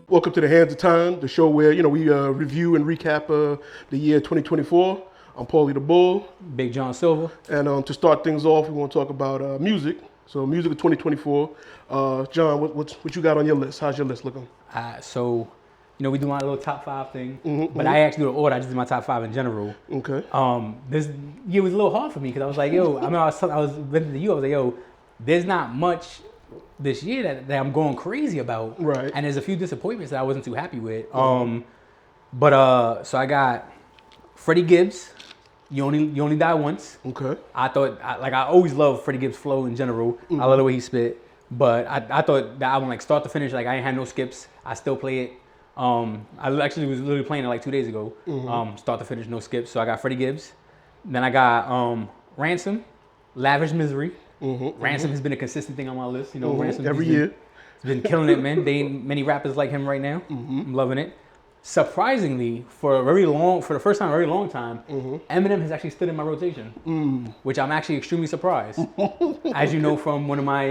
Welcome to the Hands of Time, the show where we review and recap the year 2024. I'm Pauly the Bull. Big John Silva. And to start things off, we want to talk about music. So music of 2024. John, what you got on your list? How's your list looking? So we do my little top 5 thing, but I actually do the order. I just do my top 5 in general. Okay. This year was a little hard for me because I was like, yo, I was venting to you. I was like, yo, there's not much this year that I'm going crazy about. Right. And there's a few disappointments that I wasn't too happy with. So I got Freddie Gibbs. You only die once. Okay. I thought I always love Freddie Gibbs' flow in general. I love the way he spit. But I thought that album, like start to finish, like I ain't had no skips. I still play it. I actually was literally playing it like 2 days ago. Start to finish, no skips. So I got Freddie Gibbs. Then I got Ransom, Lavish Misery. Ransom has been a consistent thing on my list. Ransom every year. He's been killing it, man. There ain't many rappers like him right now. I'm loving it. Surprisingly, for the first time in a very long time, Eminem has actually stood in my rotation, which I'm actually extremely surprised. As you know from one of my,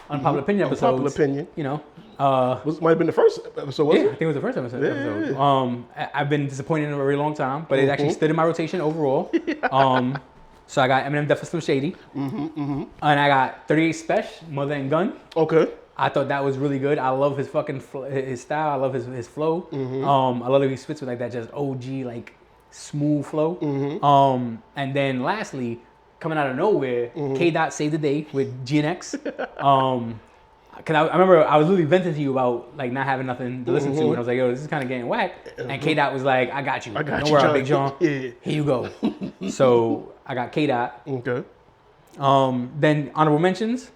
unpopular opinion episodes. Unpopular opinion. Might have been the first episode, wasn't it? I think it was the first episode. Yeah. I've been disappointed in a very long time, but it actually stood in my rotation overall. So I got Eminem, Death for Slim Shady, and I got 38 Special, Mother and Gun. Okay. I thought that was really good. I love his his style. I love his flow. I love that he spits with like that just OG like smooth flow. And then lastly, coming out of nowhere, K. Dot saved the day with GNX. Cause I remember I was literally venting to you about like not having nothing to listen to, and I was like, "Yo, this is kind of getting whack." And K. Dot was like, "I got you. Don't worry about Big John. Here you go." So I got K. Dot. Okay. Then honorable mentions.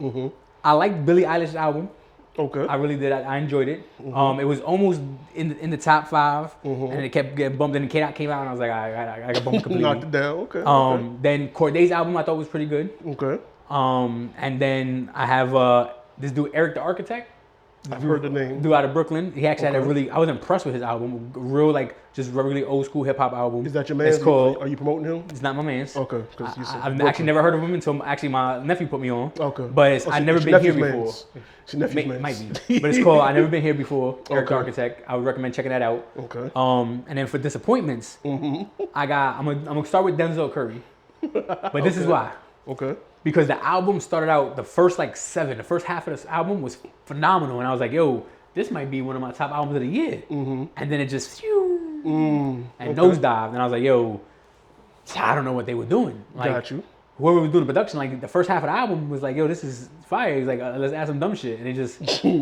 I liked Billie Eilish's album. Okay. I really did. I enjoyed it. It was almost in the top 5, and it kept getting bumped. Then K. Dot came out, and I was like, I got bumped completely. Knocked it down. Okay. Then Corday's album I thought was pretty good. Okay. And then I have this dude Eric the Architect. I've heard the name. Dude out of Brooklyn. He actually had I was impressed with his album. Real just really old school hip hop album. Is that your man's? It's called. Are you promoting him? It's not my man's. Okay. I've actually never heard of him until actually my nephew put me on. Okay. But I've never been here before. It's your nephew's man's. Might be. But it's called I've never been here before. Eric the Architect. I would recommend checking that out. Okay. And then for disappointments, I'm gonna start with Denzel Curry. But this is why. Okay. Because the album started out, the first half of this album was phenomenal. And I was like, yo, this might be one of my top albums of the year. And then it just, nosedived. And I was like, yo, I don't know what they were doing. Like, Got you. Whoever was doing the production, like the first half of the album was like, yo, this is fire. He's like, let's add some dumb shit. And it just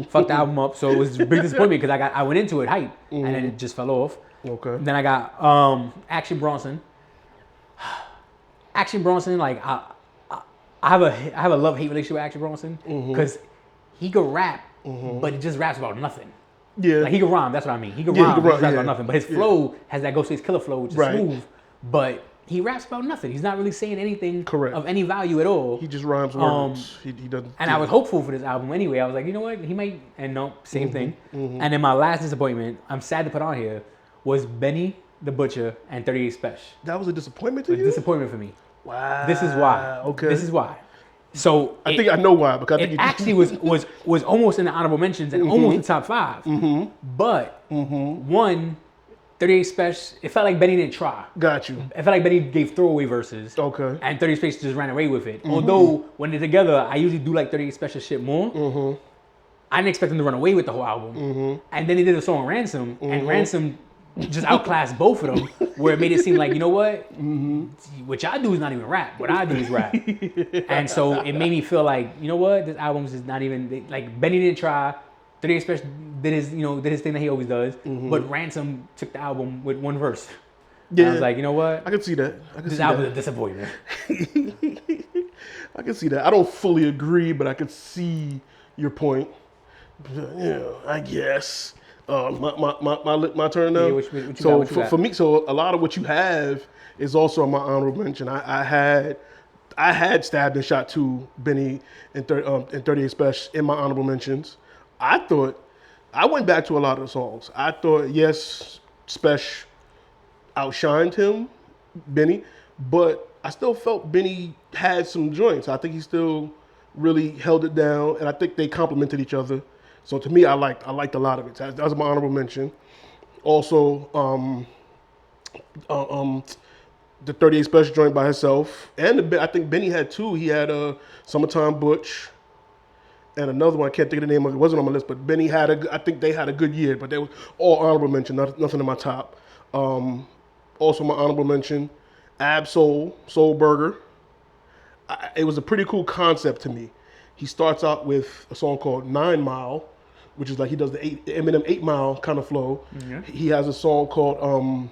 fucked the album up. So it was a big disappointment because I went into it hype and then it just fell off. Okay. Then I got Action Bronson. Action Bronson, like, I have a love-hate relationship with Action Bronson because he could rap, but he just raps about nothing. Yeah. Like he can rhyme, that's what I mean. He can rhyme, but he raps about nothing. But his flow has that Ghostface Killer flow, which is smooth, but he raps about nothing. He's not really saying anything of any value at all. He just rhymes words. He doesn't. And I was hopeful for this album anyway. I was like, you know what? He might, and no, same thing. And then my last disappointment, I'm sad to put on here, was Benny the Butcher and 38 Special. That was a disappointment to you? A disappointment for me. Wow. This is why. Okay. This is why. So I think I know why. Because I think it actually was almost in the honorable mentions and almost in the top 5. But 38 Special, it felt like Benny didn't try. Got you. It felt like Benny gave throwaway verses. Okay. And 38 Special just ran away with it. Although when they're together, I usually do like 38 Special shit more. I didn't expect them to run away with the whole album. And then they did a song Ransom, and Ransom just outclassed both of them, where it made it seem like, you know what? What y'all do is not even rap. What I do is rap. And so it made me feel like, you know what? This album is not even, like, Benny didn't try. 38 Special did his thing that he always does. But Ransom took the album with one verse. Yeah. And I was like, you know what? I can see that. This album is a disappointment. I can see that. I don't fully agree, but I can see your point. Yeah, I guess. My turn now. Yeah, what you So got, what you got? for me, so a lot of what you have is also on my honorable mention. I had stabbed and shot to Benny and 38 Special in my honorable mentions. I thought I went back to a lot of the songs. I thought yes, Special outshined him, Benny, but I still felt Benny had some joints. I think he still really held it down, and I think they complemented each other. So to me, I liked a lot of it. That was my honorable mention. Also, the 38 Special joint by himself, and I think Benny had two. He had a Summertime Butch, and another one I can't think of the name of it. It wasn't on my list, but Benny had I think they had a good year, but they were all honorable mention. Nothing in my top. Also, my honorable mention, Soul Burger. It was a pretty cool concept to me. He starts out with a song called 9 Mile, which is like he does the Eminem 8 Mile kind of flow. Yeah. He has a song called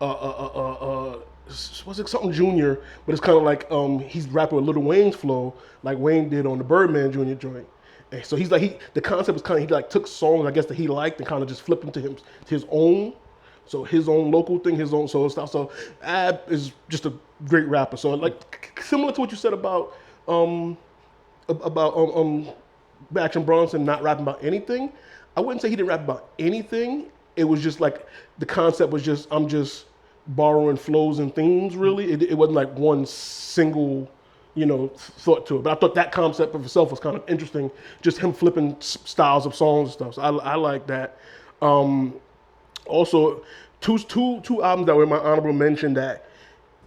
was it something Junior? But it's kind of like he's rapping with Lil Wayne's flow, like Wayne did on the Birdman Junior joint. And so he's like the concept was kind of he like took songs I guess that he liked and kind of just flipped them to his own. So his own local thing, his own solo style. So Ab is just a great rapper. So like similar to what you said about Action Bronson not rapping about anything. I wouldn't say he didn't rap about anything. It was just like the concept was just I'm just borrowing flows and themes. Really, it wasn't like one single thought to it. But I thought that concept of itself was kind of interesting. Just him flipping styles of songs and stuff. So I like that. Also, two albums that were in my honorable mention that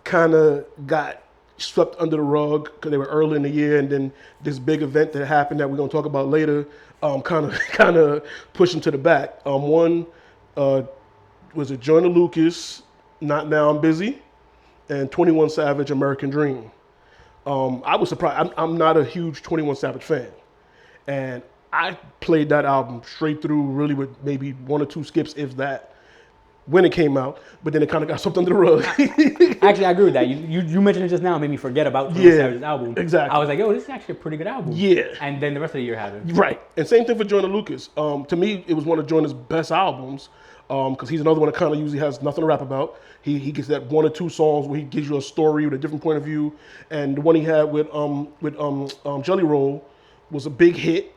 kind of got swept under the rug because they were early in the year, and then this big event that happened that we're gonna talk about later, kind of pushed them to the back. One was a Joyner Lucas, Not Now I'm Busy, and 21 Savage, American Dream. I was surprised. I'm not a huge 21 Savage fan, and I played that album straight through, really with maybe one or two skips, if that, when it came out. But then it kind of got swept under the rug. Actually, I agree with that. You mentioned it just now, made me forget about 21 Savage's album. Exactly. I was like, yo, this is actually a pretty good album. Yeah. And then the rest of the year happened. Right. And same thing for Joyner Lucas. To me, it was one of Joyner's best albums because he's another one that kind of usually has nothing to rap about. He gets that one or two songs where he gives you a story with a different point of view. And the one he had with Jelly Roll was a big hit.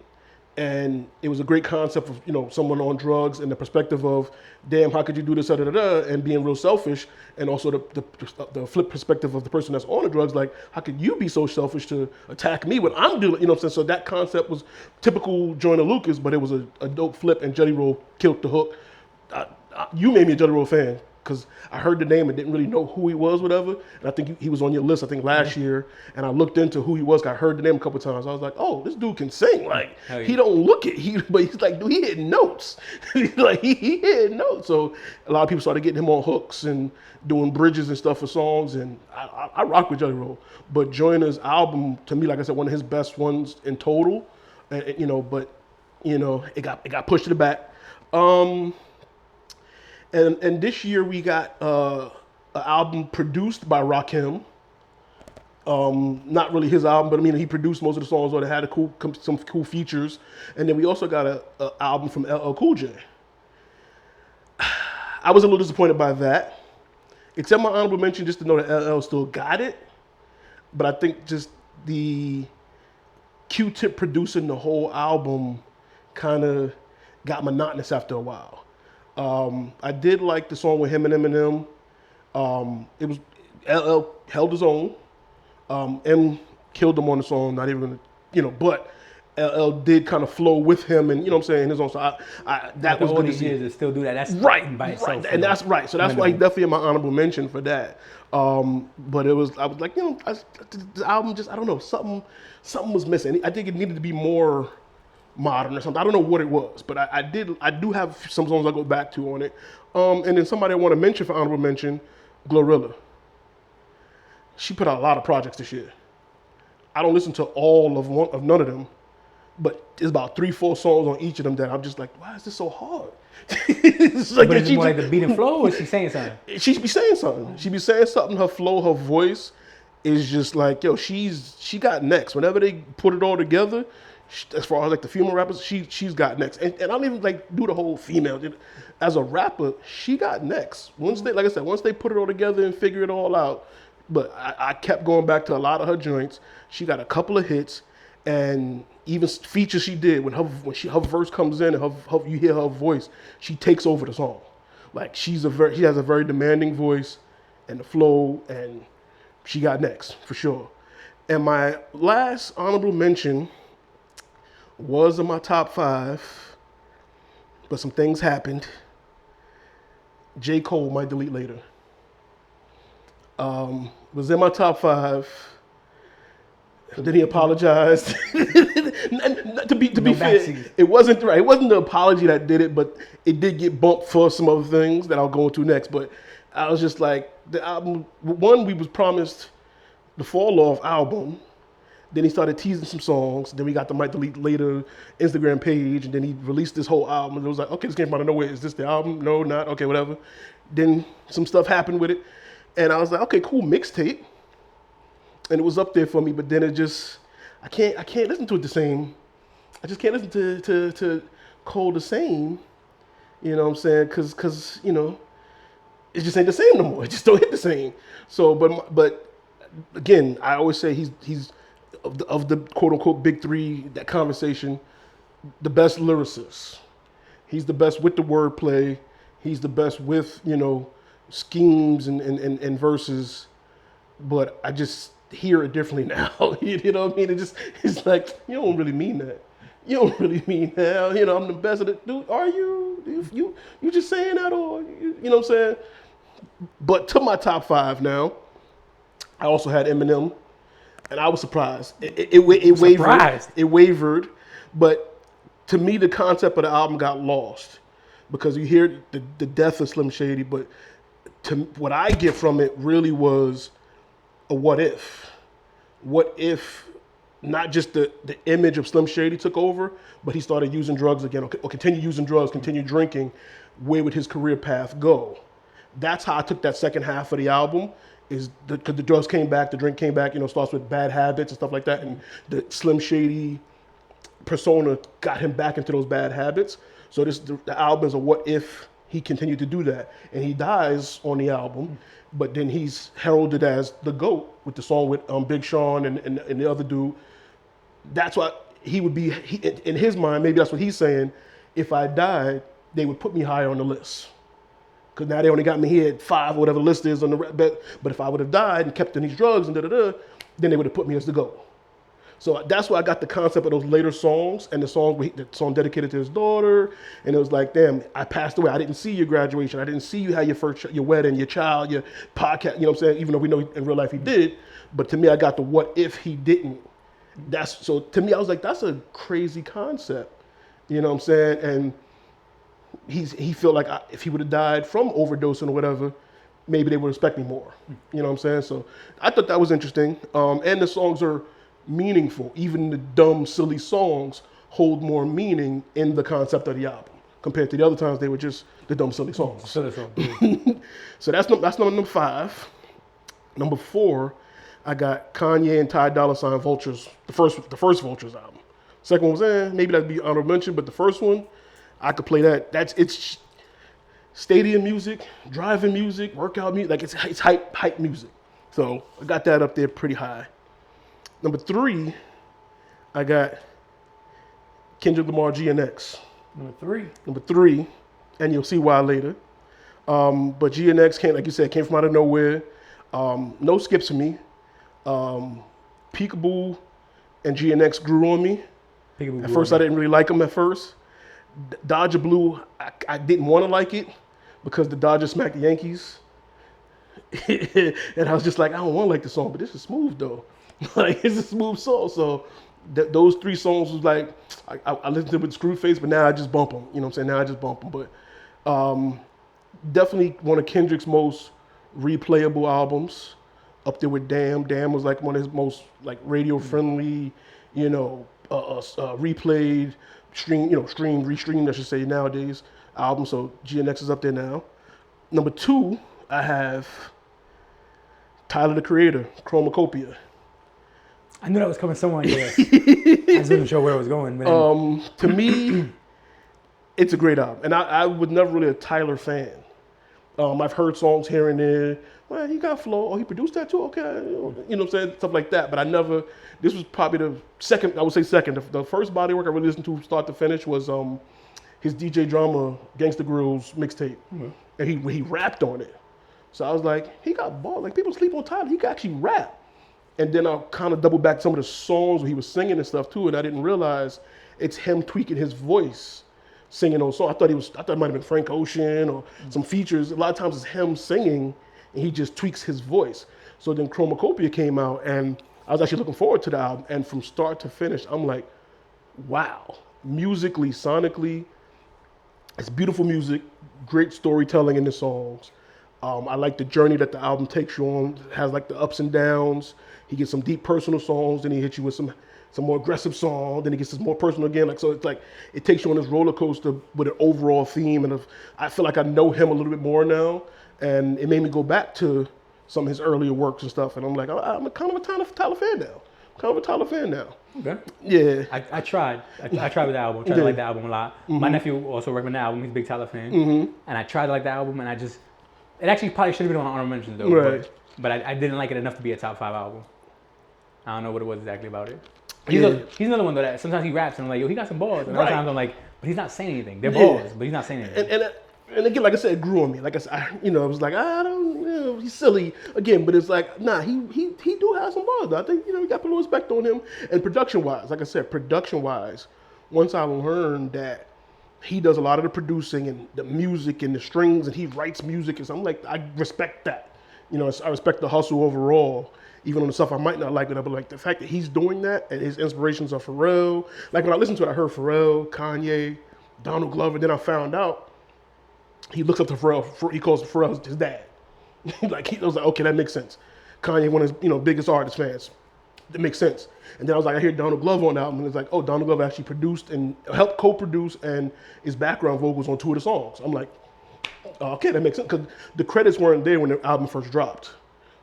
And it was a great concept of someone on drugs and the perspective of, damn, how could you do this, and being real selfish, and also the flip perspective of the person that's on the drugs, like how could you be so selfish to attack me when I'm doing, what I'm saying? So that concept was typical Joyner Lucas, but it was a dope flip, and Jelly Roll killed the hook. You made me a Jelly Roll fan because I heard the name and didn't really know who he was, whatever. And I think he was on your list, I think last year. And I looked into who he was. I heard the name a couple of times. I was like, oh, this dude can sing. Like, he don't look it. But he's like, dude, he hitting notes. Like, he hitting notes. So a lot of people started getting him on hooks and doing bridges and stuff for songs. And I rock with Jelly Roll. But Joyner's album, to me, like I said, one of his best ones in total. But it got pushed to the back. And this year we got an album produced by Rakim. Not really his album, but I mean he produced most of the songs, or they had some cool features. And then we also got an album from LL Cool J. I was a little disappointed by that. It's in my honorable mention just to know that LL still got it. But I think just the Q-Tip producing the whole album kind of got monotonous after a while. I did like the song with him and Eminem. It was LL held his own. M killed him on the song. Not even but LL did kind of flow with him, and his own. So that was good to see. To still do that. That's right by itself. And that's right. So that's why he definitely in my honorable mention for that. But I was like, the album just I don't know something was missing. I think it needed to be more modern or something. I don't know what it was, but I do have some songs I go back to on it. And then somebody I want to mention for honorable mention, Glorilla. She put out a lot of projects this year. I don't listen to all of none of them, but there's about 3-4 songs on each of them that I'm just like, why is this so hard? It's like, but is it more like the beat and flow, or is she saying something? She be saying something. She be saying something. Her flow, her voice is just like, yo, she got next. Whenever they put it all together, As far as like the female rappers, she's got next, and I don't even like do the whole female. As a rapper, she got next. Once they, like I said, once they put it all together and figure it all out. But I kept going back to a lot of her joints. She got a couple of hits, and even features she did when her verse comes in and you hear her voice, she takes over the song. Like she has a very demanding voice, and the flow, and she got next for sure. And my last honorable mention was in my top 5, but some things happened. J. Cole, Might Delete Later. Was in my top 5. Then he apologized. And to be fair, it wasn't right. It wasn't the apology that did it, but it did get bumped for some other things that I'll go into next. But I was just like, the album. One, we was promised the Fall Off album. Then he started teasing some songs. Then we got the Might Delete Later Instagram page, and then he released this whole album. And it was like, okay, this came out of nowhere. Is this the album? No, not. Okay, whatever. Then some stuff happened with it, and I was like, okay, cool, mixtape. And it was up there for me, but then it just, I can't listen to it the same. I just can't listen to Cole the same. You know what I'm saying? Cause you know, it just ain't the same no more. It just don't hit the same. So, but again, I always say he's of the quote unquote big three, that conversation, the best lyricist. He's the best with the wordplay. He's the best with, you know, schemes and verses. But I just hear it differently now. You know what I mean? It's like, you don't really mean that. You don't really mean that. You know, I'm the best of the dude. Are you? You just saying that, or you know what I'm saying? But to my top 5 now, I also had Eminem. And I was surprised. It wavered. It wavered, but to me, the concept of the album got lost because you hear the death of Slim Shady. But what I get from it really was a what if. What if not just the image of Slim Shady took over, but he started using drugs again, or continue using drugs, continue drinking. Where would his career path go? That's how I took that second half of the album. Because the drugs came back, the drink came back, you know, starts with bad habits and stuff like that. And the Slim Shady persona got him back into those bad habits. So the album is a what if he continued to do that. And he dies on the album, but then he's heralded as the GOAT with the song with Big Sean and the other dude. That's why he would be, in his mind, maybe that's what he's saying, if I died, they would put me higher on the list. Because now they only got me here at 5 or whatever the list is on the but if I would have died and kept in these drugs and then they would have put me as the GOAT. So that's why I got the concept of those later songs and the song dedicated to his daughter. And it was like, damn, I passed away. I didn't see your graduation. I didn't see you have your wedding, your child, your podcast. You know what I'm saying? Even though we know in real life he did, but to me I got the what if he didn't. So to me I was like, that's a crazy concept. You know what I'm saying? And he felt like if he would have died from overdosing or whatever, maybe they would respect me more. You know what I'm saying? So I thought that was interesting. And the songs are meaningful. Even the dumb, silly songs hold more meaning in the concept of the album compared to the other times they were just the dumb, silly songs. So that's number 5. Number 4, I got Kanye and Ty Dolla $ign, Vultures. The first Vultures album. Second one was maybe that'd be honorable mention, but the first one, I could play that. It's stadium music, driving music, workout music. Like it's hype music. So I got that up there pretty high. Number 3, I got Kendrick Lamar GNX. Number 3, and you'll see why later. But GNX came, like you said, came from out of nowhere. No skips for me. Peekaboo and GNX grew on me. At first, I didn't really like them at first. Dodger Blue, I didn't want to like it because the Dodgers smacked the Yankees. And I was just like, I don't want to like the song, but this is smooth though. Like, it's a smooth song. So those 3 songs was like, I listened to it with Screwface, but now I just bump them. You know what I'm saying? Now I just bump them. But definitely one of Kendrick's most replayable albums. Up there with Damn. Damn was like one of his most like radio friendly, replayed, restreamed, I should say nowadays, album. So GNX is up there now. Number 2, I have Tyler the Creator, Chromacopia. I knew that was coming somewhere. Yes. I just wasn't sure where it was going. But To me, it's a great album, and I was never really a Tyler fan. I've heard songs here and there. Well, he got flow. Oh, he produced that too. Okay, you know what I'm saying, stuff like that. But I never. This was probably the second. I would say second. The first body work I really listened to start to finish was his DJ Drama Gangsta Grill's mixtape, and he rapped on it. So I was like, he got balls. Like people sleep on Tyler. He can actually rap. And then I kind of doubled back some of the songs where he was singing and stuff too, and I didn't realize it's him tweaking his voice, singing those songs. I thought it might have been Frank Ocean or some features. A lot of times it's him singing, and he just tweaks his voice. So then Chromacopia came out, and I was actually looking forward to the album. And from start to finish, I'm like, wow, musically, sonically, it's beautiful music, great storytelling in the songs. I like the journey that the album takes you on. It has like the ups and downs. He gets some deep personal songs, then he hits you with some more aggressive song, then he gets some more personal again. Like so, it's like it takes you on this roller coaster with an overall theme. And I feel like I know him a little bit more now, and it made me go back to some of his earlier works and stuff. And I'm like, I'm kind of a Tyler fan now. Kind of a Tyler fan now. Okay. Yeah. I tried. I tried with the album. I tried to like the album a lot. My nephew also recommended the album. He's a big Tyler fan. And I tried to like the album, and it actually probably should have been on honorable mentions though. Right. But I didn't like it enough to be a top 5 album. I don't know what it was exactly about it. He's another one though that sometimes he raps and I'm like, yo, he got some balls. And other times I'm like, but he's not saying anything. They're balls, but he's not saying anything. And again, like I said, it grew on me. Like I said, it was like, I don't, he's silly again, but it's like, nah, he do have some balls. I think, we got to put a little respect on him. And production-wise, like I said, once I learned that he does a lot of the producing and the music and the strings, and he writes music, and so I'm like, I respect that. I respect the hustle overall, even on the stuff I might not like, but like the fact that he's doing that and his inspirations are Pharrell. Like when I listened to it, I heard Pharrell, Kanye, Donald Glover. Then I found out he looks up to Pharrell. He calls Pharrell his dad. I was like, okay, that makes sense. Kanye, one of his biggest artist fans. That makes sense. And then I was like, I hear Donald Glover on the album, and it's like, oh, Donald Glover actually produced and helped co-produce and his background vocals on 2 of the songs. I'm like, okay, that makes sense, because the credits weren't there when the album first dropped.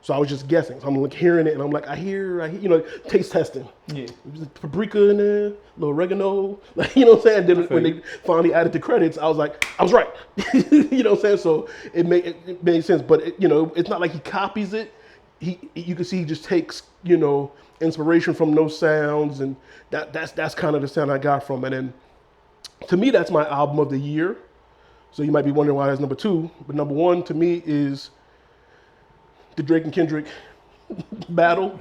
So I was just guessing. So I'm like hearing it, and I'm like, I hear, taste testing. Yeah. Paprika in there, a little oregano, what I'm saying? Then when they finally added the credits, I was like, I was right. You know what I'm saying? So it made sense, but it's not like he copies it. You can see he just takes, inspiration from those sounds, and that's kind of the sound I got from it. And to me, that's my album of the year. So you might be wondering why that's number 2, but number 1 to me is the Drake and Kendrick battle.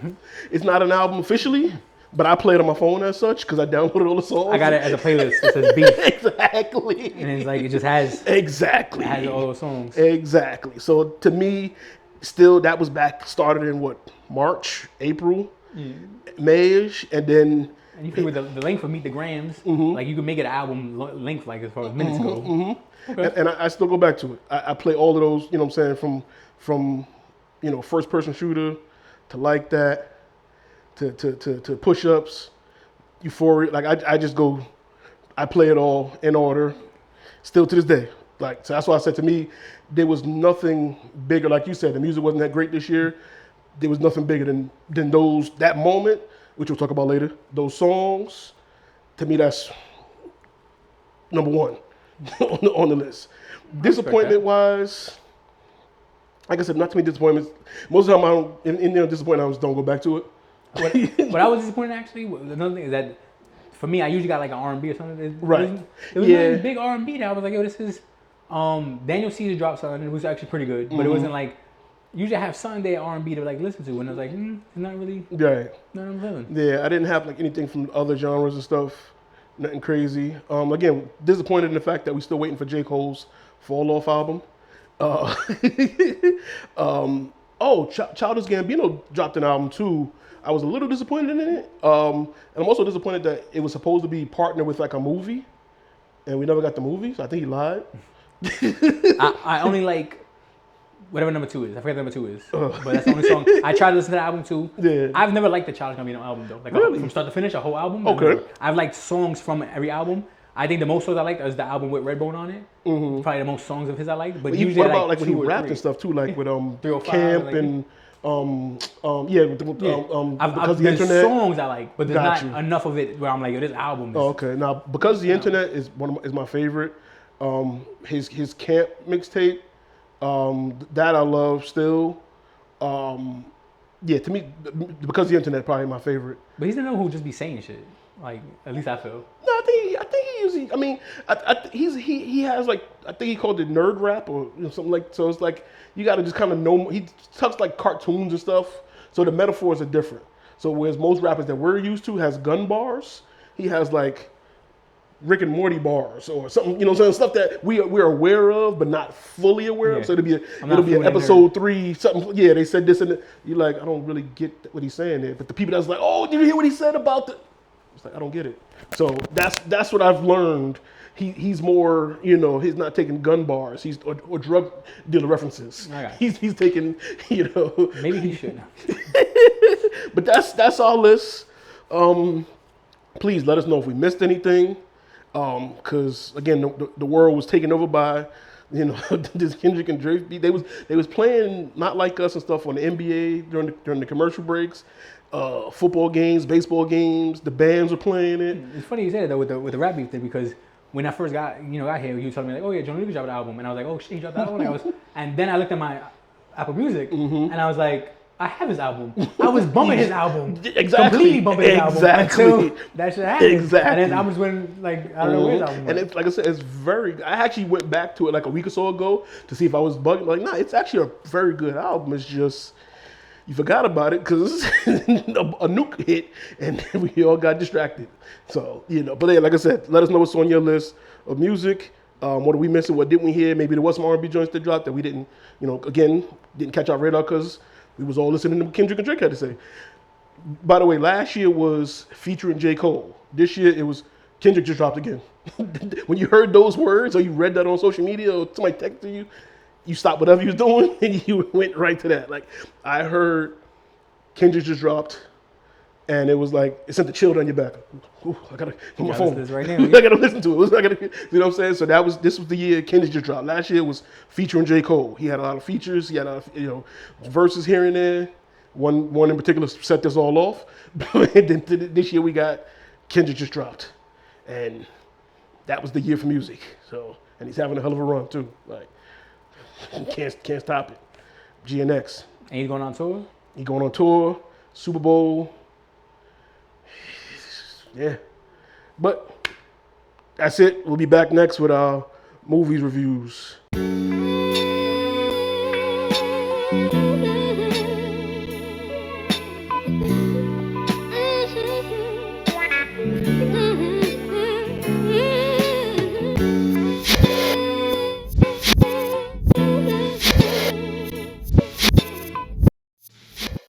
It's not an album officially, but I play it on my phone as such because I downloaded all the songs. I got it as a playlist. It says beef. Exactly. And it's like, it just has. Exactly. It has all those songs. Exactly. So to me, still that was started in March, April, May-ish, and then. And you figure with the length of Meet the Grams, like you can make it an album length, like as far as minutes go. Okay. And I still go back to it. I play all of those, what I'm saying, from first person shooter to Like That to push-ups, Euphoria. Like I just go, I play it all in order, still to this day. Like, so that's why I said, to me, there was nothing bigger. Like you said, the music wasn't that great this year. There was nothing bigger than that moment, which we'll talk about later. Those songs, to me, that's number 1 on the list. Disappointment-wise, like I said, not too many disappointments. Most of the time, in there disappointed, I just don't go back to it. What I was disappointed actually, another thing is that for me, I usually got like an R&B or something. Right. It was a big R&B that I was like, yo, this is Daniel Caesar dropped something. It was actually pretty good, but it wasn't like. Usually I have Sunday R&B to like listen to, and I was like, it's not really. Right. Not I'm feeling. Yeah, I didn't have like anything from other genres and stuff. Nothing crazy. Again, disappointed in the fact that we're still waiting for J. Cole's Fall Off album. Childish Gambino dropped an album too. I was a little disappointed in it. And I'm also disappointed that it was supposed to be partnered with like a movie, and we never got the movie, so I think he lied. I only like whatever number 2 is. I forget what number 2 is. But that's the only song. I tried to listen to the album too. Yeah. I've never liked the Childish Gambino album though. Like really? From start to finish, a whole album. Okay. I've liked songs from every album. I think the most songs I liked is the album with Redbone on it. Probably the most songs of his I liked. But usually what I about like when he rapped and stuff too, like with Camp and Yeah, because the there's internet. songs I like, but there's Got not you. enough of it where I'm like, yo, this album is. Oh, okay. Now, because the internet is is my favorite. His camp mixtape, that I love still. Yeah, to me, because the internet probably my favorite. But he's the one who just be saying shit. Like, at least I feel. No, I think he usually. I mean, he has like, I think he called it nerd rap or something like. So it's like you got to just kind of know. He talks like cartoons and stuff. So the metaphors are different. So whereas most rappers that we're used to has gun bars, he has like Rick and Morty bars or something. You know, what I'm saying, stuff that we're aware of but not fully aware of. Yeah. So it'll be I'm not an fluent in episode 3 something. Yeah, they said this and that. You're like, I don't really get what he's saying there. But the people that's like, oh, did you hear what he said about the? It's like, I don't get it. So that's what I've learned. He's more, you know, he's not taking gun bars. He's or drug dealer references. Okay. He's taking, you know. Maybe he should now. But that's our list. Please let us know if we missed anything. Because again, the world was taken over by, you know, this Kendrick and Drake beat. They was playing Not Like Us and stuff on the NBA during the commercial breaks. Football games, baseball games, the bands were playing it. It's funny you said it though with the rap beef thing, because when I first got here, you told me like, oh yeah, Johnny Lucas dropped an album, and I was like, oh shit, he dropped that album. And then I looked at my Apple Music, and I was like, I have his album. I was bumping his album. Exactly. Completely bumping his album until that shit happened. Exactly. And then I was when like I don't know where his album was. And it's, like I said, it's very. I actually went back to it like a week or so ago to see if I was bugging. Like, nah, it's actually a very good album. It's just you forgot about it because a nuke hit and we all got distracted. So, you know, but yeah, like I said, let us know what's on your list of music. What are we missing? What didn't we hear? Maybe there was some R&B joints that dropped that we didn't, you know, again, didn't catch our radar because we was all listening to what Kendrick and Drake had to say. By the way, last year was featuring J. Cole. This year it was Kendrick just dropped again. When you heard those words or you read that on social media or somebody texted you, you stopped whatever you was doing and you went right to that. Like, I heard Kendrick just dropped and it was like, it sent the chill down your back. Ooh, I gotta put my phone. This right now. I gotta listen to it. I gotta, you know what I'm saying? So this was the year Kendrick just dropped. Last year was featuring J. Cole. He had a lot of features. He had a lot of, you know, verses here and there. One in particular set this all off. And then this year we got Kendrick just dropped. And that was the year for music. So, and he's having a hell of a run too. Like, can't stop it. GNX. And he's going on tour? He going on tour, Super Bowl. Yeah. But that's it. We'll be back next with our movies reviews.